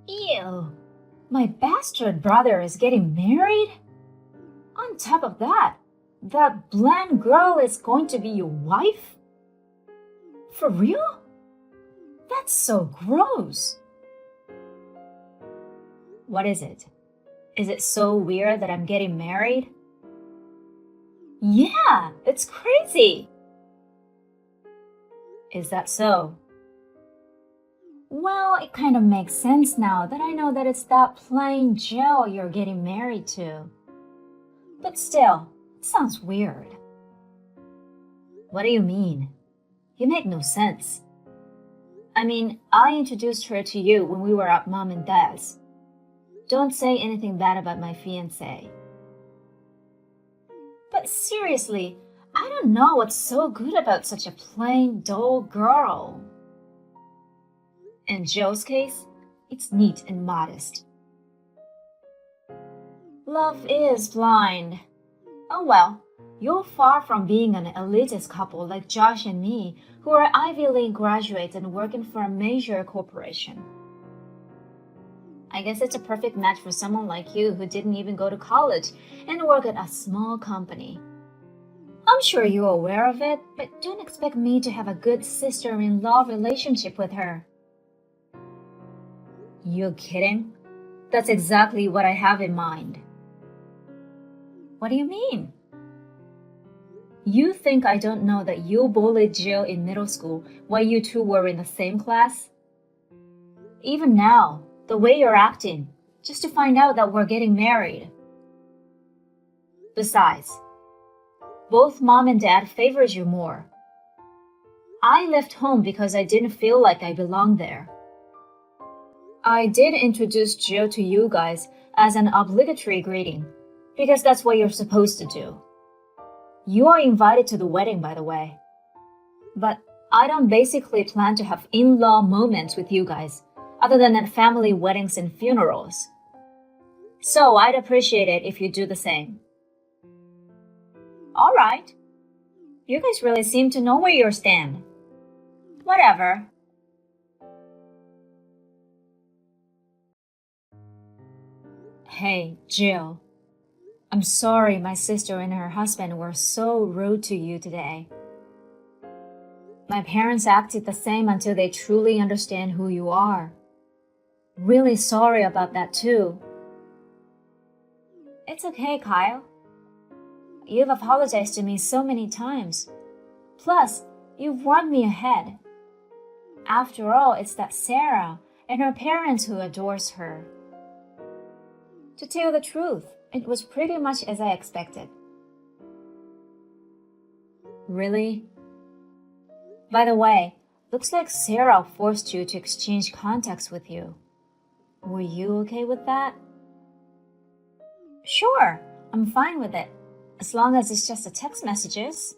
Ew, my bastard brother is getting married? On top of that bland girl is going to be your wife? For real? That's so gross. What is it? Is it so weird that I'm getting married? Yeah, it's crazy. Is that so? Well, it kind of makes sense now that I know that it's that plain Joe you're getting married to. But still, it sounds weird. What do you mean? You make no sense. I mean, I introduced her to you when we were at Mom and Dad's. Don't say anything bad about my fiancé. But seriously, I don't know what's so good about such a plain, dull girl. In Joe's case, it's neat and modest. Love is blind. Oh well, you're far from being an elitist couple like Josh and me, who are Ivy League graduates and working for a major corporation. I guess it's a perfect match for someone like you who didn't even go to college and work at a small company. I'm sure you're aware of it, but don't expect me to have a good sister-in-law relationship with her. You kidding? That's exactly what I have in mind. What do you mean? You think I don't know that you bullied Jill in middle school while you two were in the same class? Even now, the way you're acting, just to find out that we're getting married. Besides, both Mom and Dad favored you more. I left home because I didn't feel like I belonged there. I did introduce Jill to you guys as an obligatory greeting, because that's what you're supposed to do. You are invited to the wedding, by the way. But I don't basically plan to have in-law moments with you guys, other than at family weddings and funerals. So I'd appreciate it if you do the same. All right. You guys really seem to know where you stand. Whatever. Hey, Jill. I'm sorry my sister and her husband were so rude to you today. My parents acted the same until they truly understand who you are. Really sorry about that too. It's okay, Kyle. You've apologized to me so many times. Plus, you've won me ahead. After all, it's that Sarah and her parents who adores her. To tell the truth, it was pretty much as I expected. Really? By the way, looks like Sarah forced you to exchange contacts with you. Were you okay with that? Sure, I'm fine with it, as long as it's just the text messages.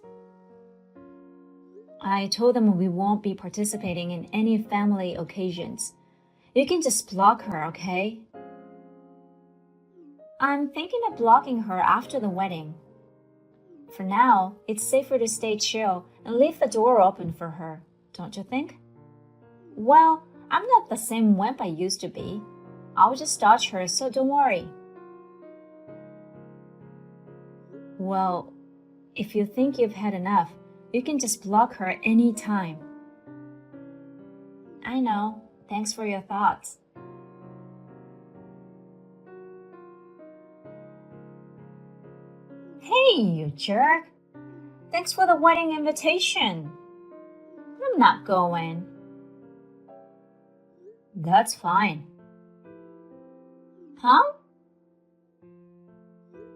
I told them we won't be participating in any family occasions. You can just block her, okay? I'm thinking of blocking her after the wedding. For now, it's safer to stay chill and leave the door open for her, don't you think? Well, I'm not the same wimp I used to be. I'll just dodge her, so don't worry. Well, if you think you've had enough, you can just block her any time. I know. Thanks for your thoughts. Hey, you jerk. Thanks for the wedding invitation. I'm not going. That's fine. Huh?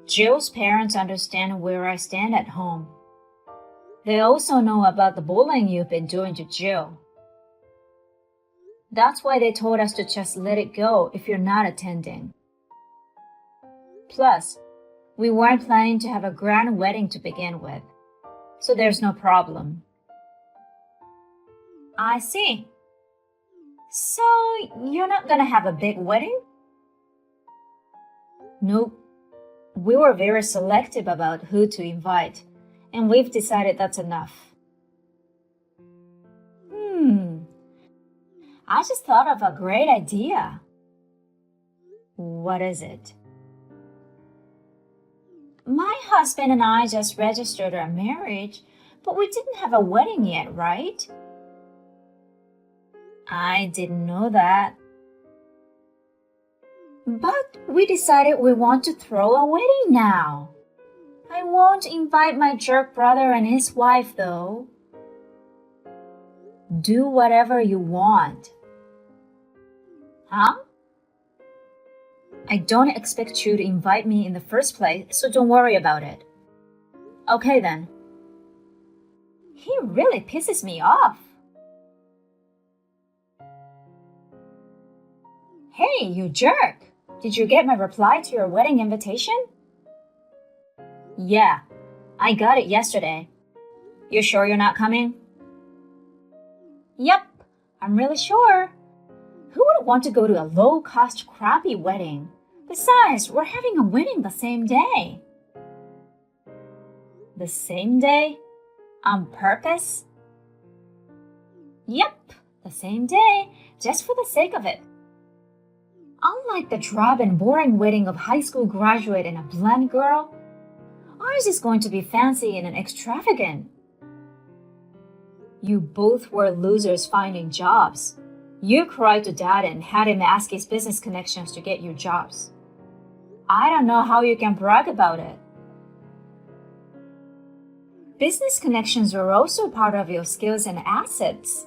Jill's parents understand where I stand at home. They also know about the bullying you've been doing to Jill. That's why they told us to just let it go if you're not attending. Plus, we weren't planning to have a grand wedding to begin with, so there's no problem. I see. So, you're not gonna have a big wedding? Nope. We were very selective about who to invite, and we've decided that's enough. I just thought of a great idea. What is it? My husband and I just registered our marriage, but we didn't have a wedding yet, right? I didn't know that. But we decided we want to throw a wedding now. I won't invite my jerk brother and his wife, though. Do whatever you want. Huh? I don't expect you to invite me in the first place, so don't worry about it. Okay then. He really pisses me off. Hey, you jerk! Did you get my reply to your wedding invitation? Yeah, I got it yesterday. You sure you're not coming? Yep, I'm really sure. Who would want to go to a low-cost, crappy wedding? Besides, we're having a wedding the same day. The same day? On purpose? Yep, the same day, just for the sake of it. Unlike the drab and boring wedding of high school graduate and a blonde girl, ours is going to be fancy and extravagant. You both were losers finding jobs. You cried to dad and had him ask his business connections to get you jobs. I don't know how you can brag about it. Business connections are also part of your skills and assets.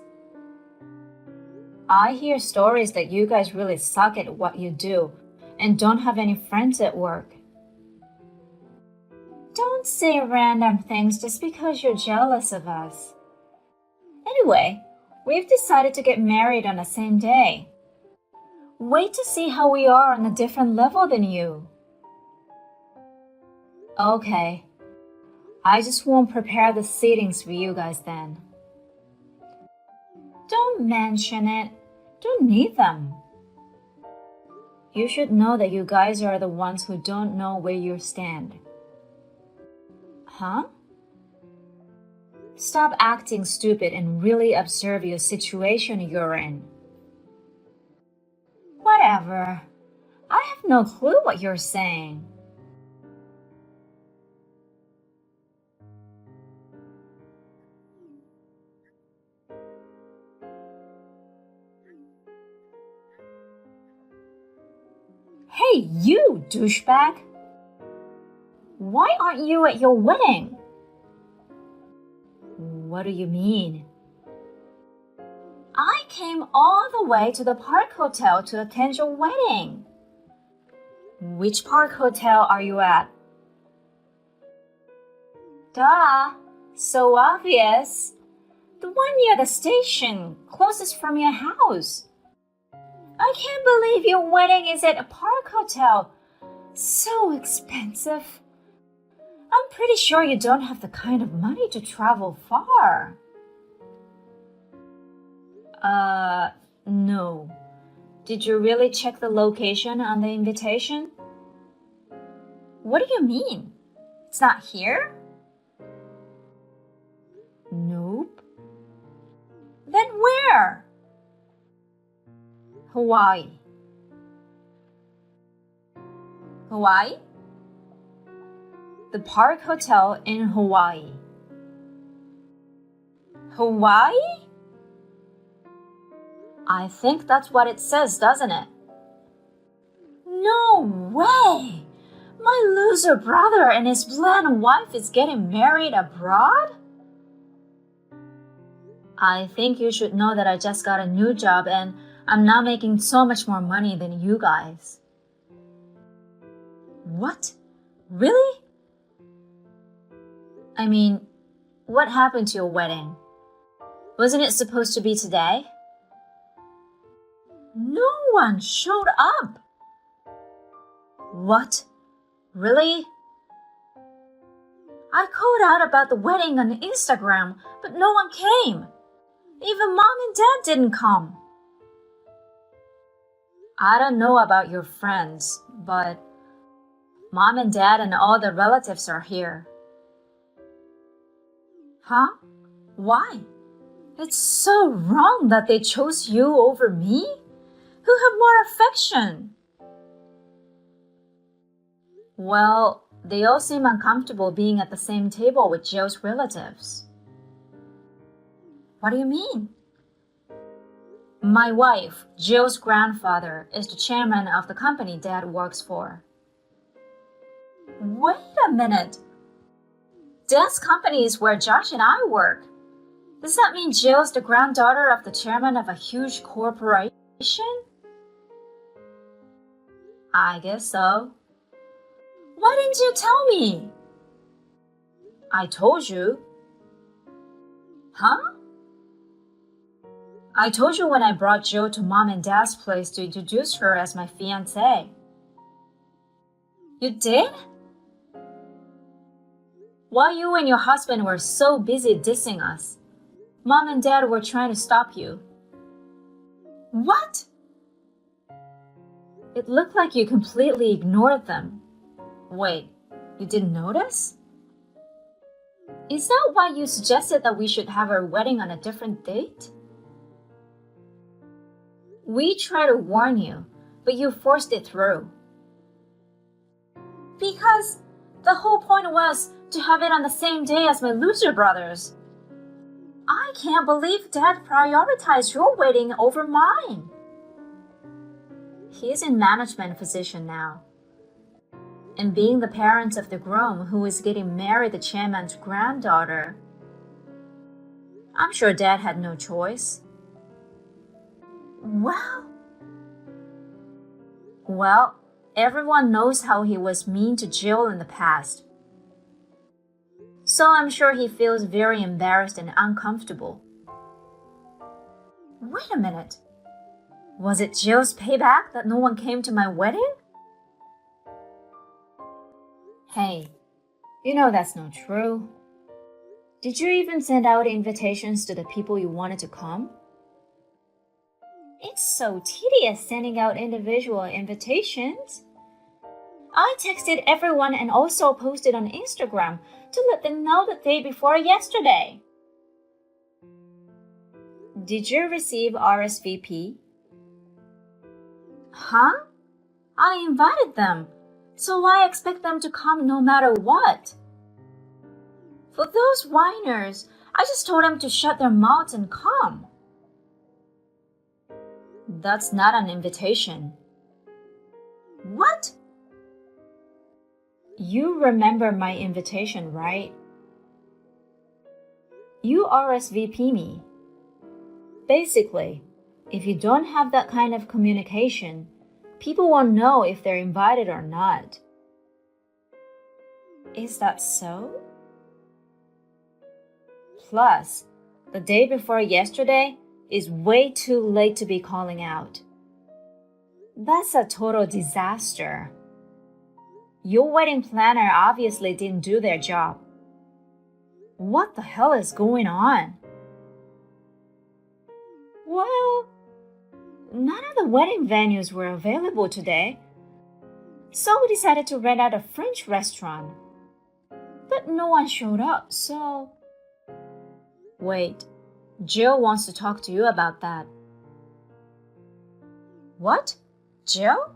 I hear stories that you guys really suck at what you do and don't have any friends at work. Don't say random things just because you're jealous of us. Anyway, we've decided to get married on the same day. Wait to see how we are on a different level than you. Okay. I just won't prepare the seatings for you guys then. Don't mention it. Don't need them. You should know that you guys are the ones who don't know where you stand. Huh? Stop acting stupid and really observe your situation you're in. Whatever. I have no clue what you're saying. Hey, you douchebag! Why aren't you at your wedding? What do you mean? I came all the way to the Park Hotel to attend your wedding. Which Park Hotel are you at? Duh, so obvious. The one near the station, closest from your house. I can't believe your wedding is at a Park Hotel. So expensive. I'm pretty sure you don't have the kind of money to travel far. No. Did you really check the location on the invitation? What do you mean? It's not here? Nope. Then where? Hawaii. Hawaii? The Park Hotel in Hawaii. Hawaii? I think that's what it says, doesn't it? No way! My loser brother and his blonde wife is getting married abroad? I think you should know that I just got a new job and I'm now making so much more money than you guys. What? Really? I mean, what happened to your wedding? Wasn't it supposed to be today? No one showed up. What? Really? I called out about the wedding on Instagram, but no one came. Even mom and dad didn't come. I don't know about your friends, but mom and dad and all the relatives are here. Huh? Why? It's so wrong that they chose you over me? Who have more affection? Well, they all seem uncomfortable being at the same table with Joe's relatives. What do you mean? My wife, Joe's grandfather, is the chairman of the company Dad works for. Wait a minute. Dad's company is where Josh and I work. Does that mean Jill's the granddaughter of the chairman of a huge corporation? I guess so. Why didn't you tell me? I told you. Huh? I told you when I brought Jill to Mom and Dad's place to introduce her as my fiancée. You did? While you and your husband were so busy dissing us, Mom and Dad were trying to stop you. What? It looked like you completely ignored them. Wait, you didn't notice? Is that why you suggested that we should have our wedding on a different date? We tried to warn you, but you forced it through. Because the whole point was to have it on the same day as my loser brothers. I can't believe Dad prioritized your wedding over mine. He's in management position now. And being the parents of the groom who is getting married the chairman's granddaughter, I'm sure Dad had no choice. Well, everyone knows how he was mean to Jill in the past. So I'm sure he feels very embarrassed and uncomfortable. Wait a minute. Was it Jill's payback that no one came to my wedding? Hey, you know that's not true. Did you even send out invitations to the people you wanted to come? It's so tedious sending out individual invitations. I texted everyone and also posted on Instagram to let them know the day before yesterday. Did you receive RSVP? Huh? I invited them, so I expect them to come no matter what. For those whiners, I just told them to shut their mouths and come. That's not an invitation. What? You remember my invitation, right? You RSVP me. Basically, if you don't have that kind of communication, people won't know if they're invited or not. Is that so? Plus, the day before yesterday is way too late to be calling out. That's a total disaster. Your wedding planner obviously didn't do their job. What the hell is going on? Well, none of the wedding venues were available today, so we decided to rent out a French restaurant. But no one showed up, so... Wait, Jill wants to talk to you about that. What? Jill?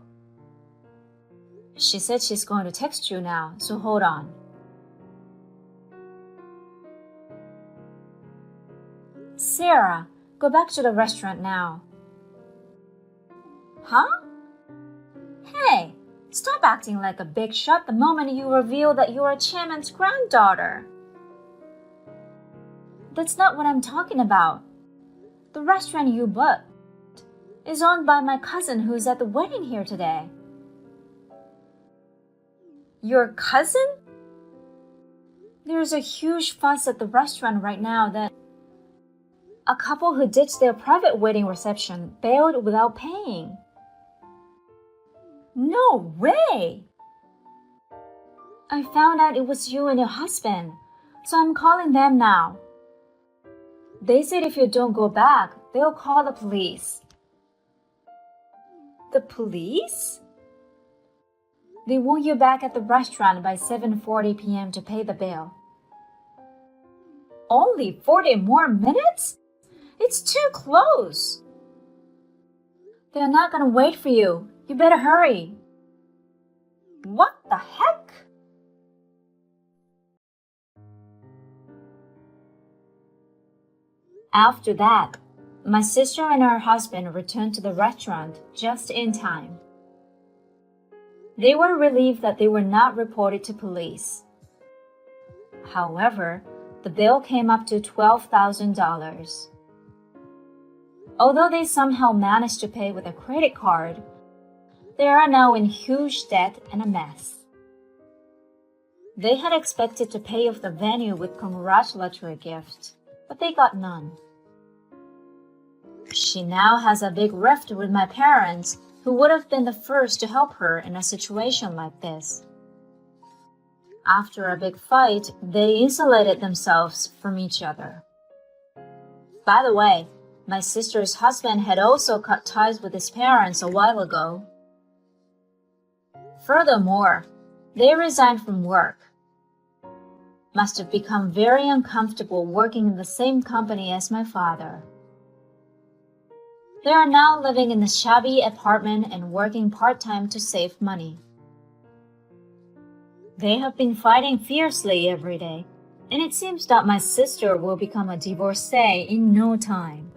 She said she's going to text you now, so hold on. Sarah, go back to the restaurant now. Huh? Hey, stop acting like a big shot the moment you reveal that you're a chairman's granddaughter. That's not what I'm talking about. The restaurant you booked is owned by my cousin who's at the wedding here today. Your cousin? There's a huge fuss at the restaurant right now that a couple who ditched their private wedding reception bailed without paying. No way! I found out it was you and your husband, so I'm calling them now. They said if you don't go back, they'll call the police. The police? They want you back at the restaurant by 7:40 p.m. to pay the bill. Only 40 more minutes? It's too close. They're not gonna wait for you. You better hurry. What the heck? After that, my sister and her husband returned to the restaurant just in time. They were relieved that they were not reported to police. However, the bill came up to $12,000. Although they somehow managed to pay with a credit card, they are now in huge debt and a mess. They had expected to pay off the venue with congratulatory gifts, but they got none. She now has a big rift with my parents, who would have been the first to help her in a situation like this. After a big fight, they insulated themselves from each other. By the way, my sister's husband had also cut ties with his parents a while ago. Furthermore, they resigned from work. Must have become very uncomfortable working in the same company as my father. They are now living in a shabby apartment and working part-time to save money. They have been fighting fiercely every day, and it seems that my sister will become a divorcee in no time.